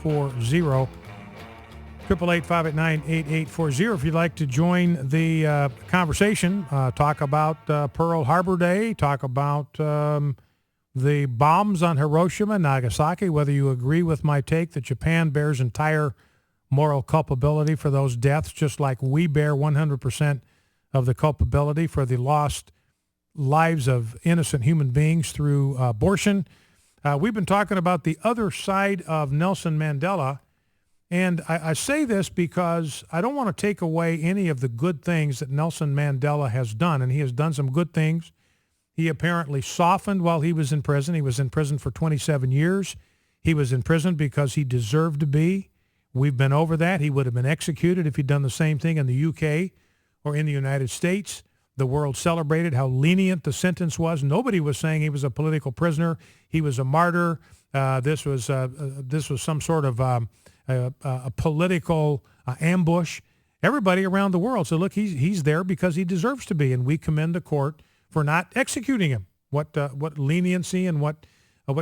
888-589-8840. If you'd like to join the conversation, talk about Pearl Harbor Day, talk about the bombs on Hiroshima and Nagasaki, whether you agree with my take that Japan bears entire moral culpability for those deaths, just like we bear 100% of the culpability for the lost lives of innocent human beings through abortion. We've been talking about the other side of Nelson Mandela, and I say this because I don't want to take away any of the good things that Nelson Mandela has done, and he has done some good things. He apparently softened while he was in prison. He was in prison for 27 years. He was in prison because he deserved to be. We've been over that. He would have been executed if he'd done the same thing in the UK or in the United States. The world celebrated how lenient the sentence was. Nobody was saying he was a political prisoner. He was a martyr. This was some sort of a political ambush. Everybody around the world said, look, he's there because he deserves to be, and we commend the court for not executing him. What leniency and what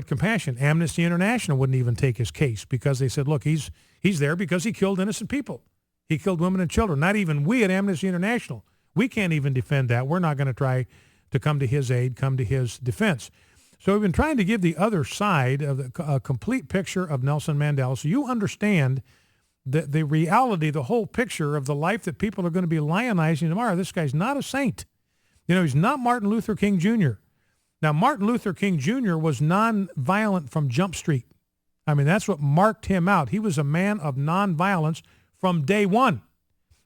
compassion. Amnesty International wouldn't even take his case because they said, look, he's there because he killed innocent people. He killed women and children. Not even we at Amnesty International. We can't even defend that. We're not going to try to come to his aid, come to his defense. So we've been trying to give the other side of a complete picture of Nelson Mandela so you understand the reality, the whole picture of the life that people are going to be lionizing tomorrow. This guy's not a saint. You know, he's not Martin Luther King Jr. Now, Martin Luther King Jr. was nonviolent from Jump Street. I mean, that's what marked him out. He was a man of nonviolence from day one.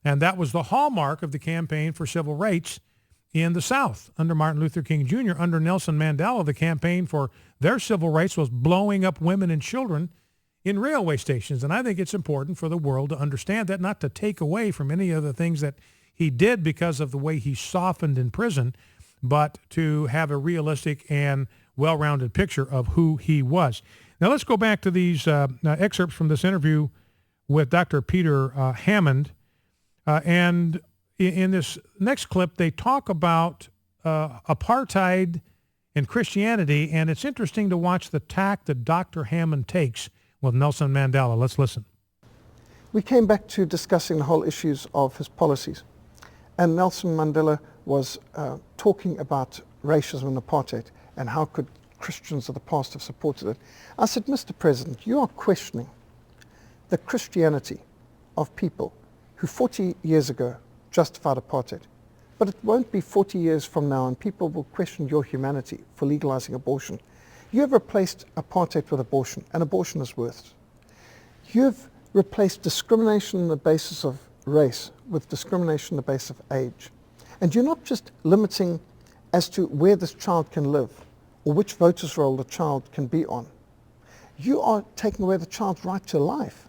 And that was the hallmark of the campaign for civil rights in the South under Martin Luther King Jr. Under Nelson Mandela, the campaign for their civil rights was blowing up women and children in railway stations. And I think it's important for the world to understand that, not to take away from any of the things that he did because of the way he softened in prison, but to have a realistic and well-rounded picture of who he was. Now let's go back to these excerpts from this interview with Dr. Peter Hammond. And in this next clip, they talk about apartheid and Christianity, and it's interesting to watch the tack that Dr. Hammond takes with Nelson Mandela. Let's listen. We came back to discussing the whole issues of his policies, and Nelson Mandela was talking about racism and apartheid and how could Christians of the past have supported it. I said, Mr. President, you are questioning the Christianity of people who 40 years ago justified apartheid. But it won't be 40 years from now and people will question your humanity for legalizing abortion. You have replaced apartheid with abortion, and abortion is worse. You have replaced discrimination on the basis of race with discrimination on the basis of age. And you're not just limiting as to where this child can live or which voters' roll the child can be on. You are taking away the child's right to life.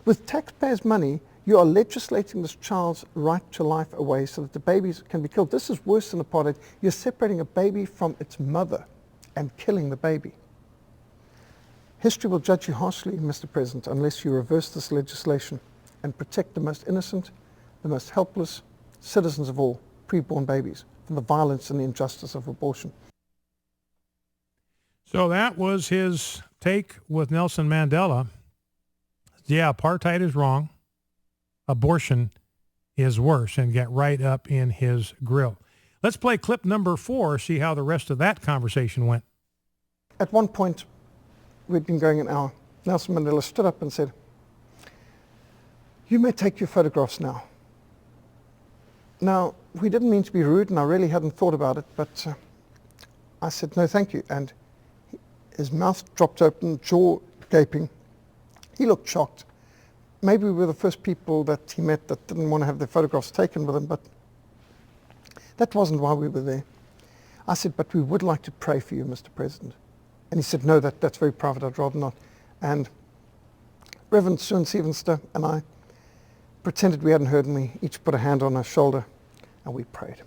With taxpayers' money, you are legislating this child's right to life away so that the babies can be killed. This is worse than apartheid. You're separating a baby from its mother and killing the baby. History will judge you harshly, Mr. President, unless you reverse this legislation and protect the most innocent, the most helpless citizens of all, preborn babies, from the violence and the injustice of abortion. So that was his take with Nelson Mandela. Yeah, apartheid is wrong. Abortion is worse, and get right up in his grill. Let's play clip number 4, see how the rest of that conversation went. At one point, we'd been going an hour. Nelson Mandela stood up and said, "You may take your photographs now." Now, we didn't mean to be rude, and I really hadn't thought about it, but I said, "No, thank you." And his mouth dropped open, jaw gaping. He looked shocked. Maybe we were the first people that he met that didn't want to have their photographs taken with him, but that wasn't why we were there. I said, "But we would like to pray for you, Mr. President." And he said, "No, that's very private, I'd rather not." And Reverend Soon Stevenster and I pretended we hadn't heard, and we each put a hand on our shoulder and we prayed.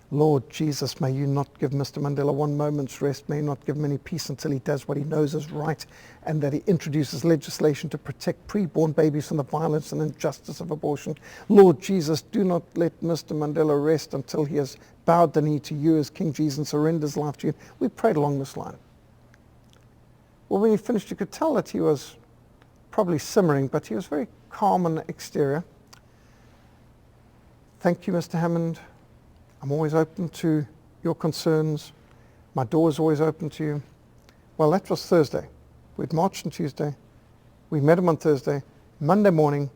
Lord Jesus, may you not give Mr. Mandela one moment's rest. May you not give him any peace until he does what he knows is right, and that he introduces legislation to protect preborn babies from the violence and injustice of abortion. Lord Jesus, do not let Mr. Mandela rest until he has bowed the knee to you as King Jesus and surrendered his life to you. We prayed along this line. Well, when he finished, you could tell that he was probably simmering, but he was very calm on the exterior. Thank you, Mr. Hammond. I'm always open to your concerns. My door is always open to you. Well, that was Thursday. We'd marched on Tuesday. We met him on Thursday. Monday morning,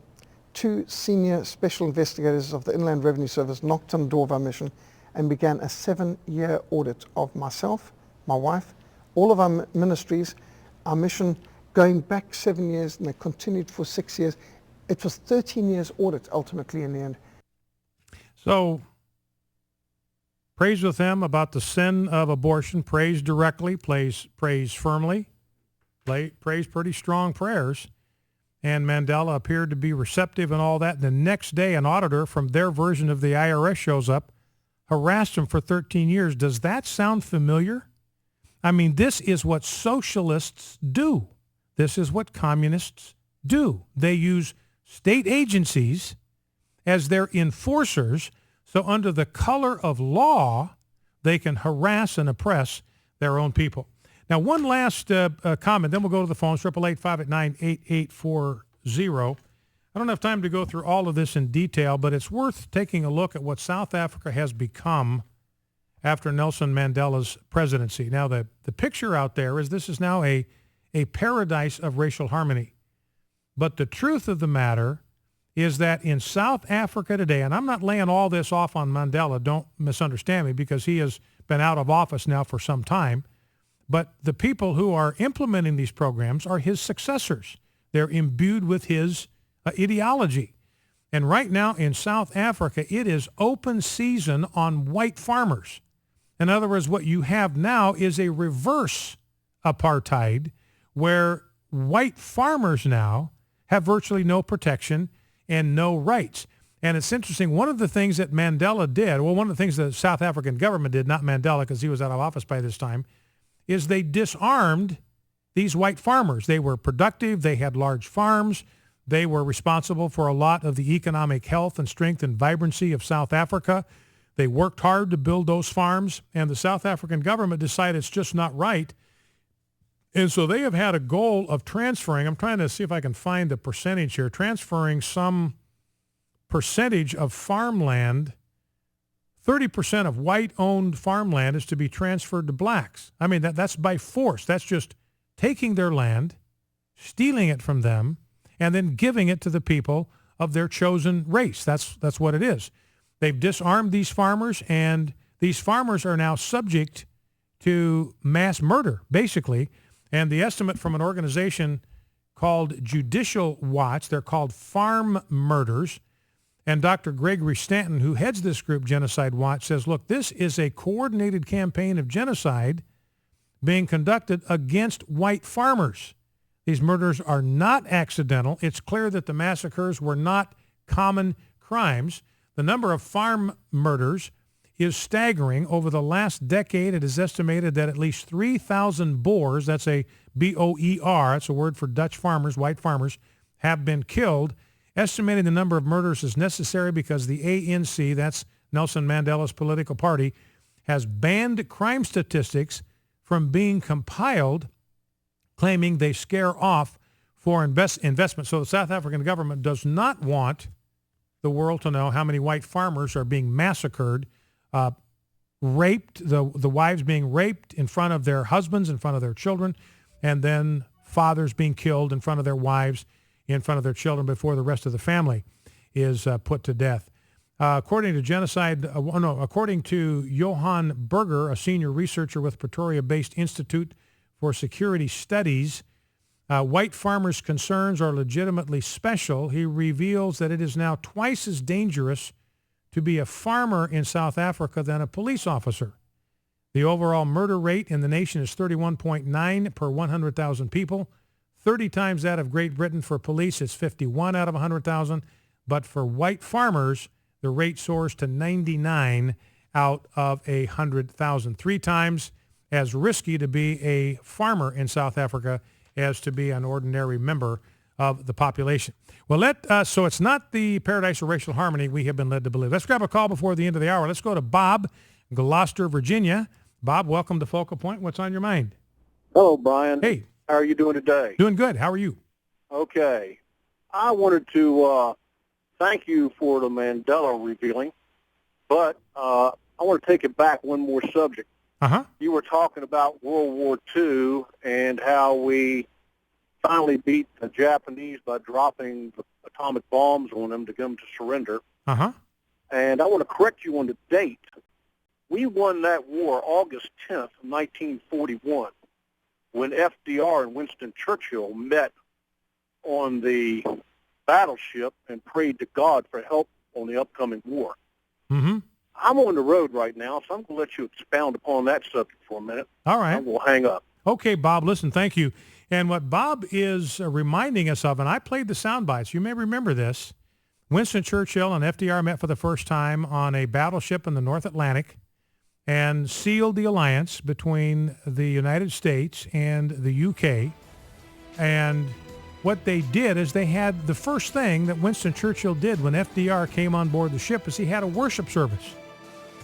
2 senior special investigators of the Inland Revenue Service knocked on the door of our mission and began a 7-year audit of myself, my wife, all of our ministries, our mission going back 7 years, and they continued for 6 years. It was 13 years audit ultimately in the end. So praise with them about the sin of abortion, praise directly, praise firmly, praise pretty strong prayers. And Mandela appeared to be receptive and all that. The next day, an auditor from their version of the IRS shows up, harassed him for 13 years. Does that sound familiar? I mean, this is what socialists do. This is what communists do. They use state agencies as their enforcers, so under the color of law, they can harass and oppress their own people. Now, one last comment, then we'll go to the phones, 888-589-8840. I don't have time to go through all of this in detail, but it's worth taking a look at what South Africa has become after Nelson Mandela's presidency. Now, the picture out there is this is now a paradise of racial harmony. But the truth of the matter is that in South Africa today, and I'm not laying all this off on Mandela, don't misunderstand me, because he has been out of office now for some time, but the people who are implementing these programs are his successors. They're imbued with his ideology. And right now in South Africa, it is open season on white farmers. In other words, what you have now is a reverse apartheid where white farmers now have virtually no protection and no rights. And it's interesting, one of the things that Mandela did, well, one of the things the South African government did, not Mandela because he was out of office by this time, is they disarmed these white farmers. They were productive. They had large farms. They were responsible for a lot of the economic health and strength and vibrancy of South Africa. They worked hard to build those farms, and the South African government decided it's just not right. And so they have had a goal of transferring, I'm trying to see if I can find the percentage here, transferring some percentage of farmland. 30% of white-owned farmland is to be transferred to blacks. I mean, that's by force. That's just taking their land, stealing it from them, and then giving it to the people of their chosen race. That's what it is. They've disarmed these farmers, and these farmers are now subject to mass murder, basically. And the estimate from an organization called Judicial Watch, they're called farm murders, and Dr. Gregory Stanton, who heads this group, Genocide Watch, says, look, this is a coordinated campaign of genocide being conducted against white farmers. These murders are not accidental. It's clear that the massacres were not common crimes. The number of farm murders is staggering. Over the last decade, it is estimated that at least 3,000 Boers, that's a B-O-E-R, that's a word for Dutch farmers, white farmers, have been killed. Estimating the number of murders is necessary because the ANC, that's Nelson Mandela's political party, has banned crime statistics from being compiled, claiming they scare off for investment. So the South African government does not want the world to know how many white farmers are being massacred, raped, the wives being raped in front of their husbands, in front of their children, and then fathers being killed in front of their wives, in front of their children before the rest of the family is put to death. According to Johan Berger, a senior researcher with Pretoria-based Institute for Security Studies, white farmers' concerns are legitimately special. He reveals that it is now twice as dangerous to be a farmer in South Africa than a police officer. The overall murder rate in the nation is 31.9 per 100,000 people. 30 times that of Great Britain. For police, it's 51 out of 100,000. But for white farmers, the rate soars to 99 out of 100,000. 3 times as risky to be a farmer in South Africa as to be an ordinary member of the population. Well, so it's not the paradise of racial harmony we have been led to believe. Let's grab a call before the end of the hour. Let's go to Bob, Gloucester, Virginia. Bob, welcome to Focal Point. What's on your mind? Hello, Brian. Hey. How are you doing today? Doing good. How are you? Okay. I wanted to thank you for the Mandela revealing, but I want to take it back one more subject. Uh-huh. You were talking about World War II and how we finally beat the Japanese by dropping the atomic bombs on them to get them to surrender. Uh-huh. And I want to correct you on the date. We won that war August 10th, 1941, when FDR and Winston Churchill met on the battleship and prayed to God for help on the upcoming war. Mm-hmm. I'm on the road right now, so I'm going to let you expound upon that subject for a minute. All right. And we'll hang up. Okay, Bob, listen, thank you. And what Bob is reminding us of, and I played the sound bites, you may remember this, Winston Churchill and FDR met for the first time on a battleship in the North Atlantic and sealed the alliance between the United States and the UK. And what they did is they had the first thing that Winston Churchill did when FDR came on board the ship is he had a worship service.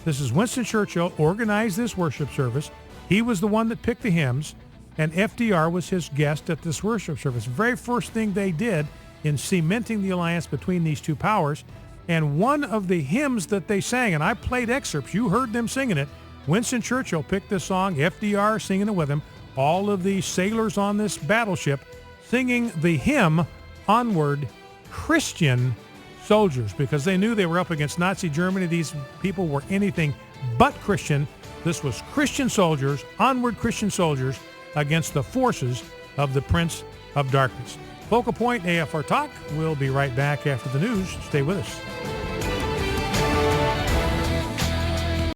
This is Winston Churchill organized this worship service. He was the one that picked the hymns, and FDR was his guest at this worship service. Very first thing they did in cementing the alliance between these two powers. And one of the hymns that they sang, and I played excerpts, you heard them singing it, Winston Churchill picked this song, FDR singing it with him, all of the sailors on this battleship singing the hymn, Onward, Christian Soldiers, because they knew they were up against Nazi Germany. These people were anything but Christian. This was Christian soldiers, onward Christian soldiers against the forces of the Prince of Darkness. Focal Point AFR Talk. We'll be right back after the news. Stay with us.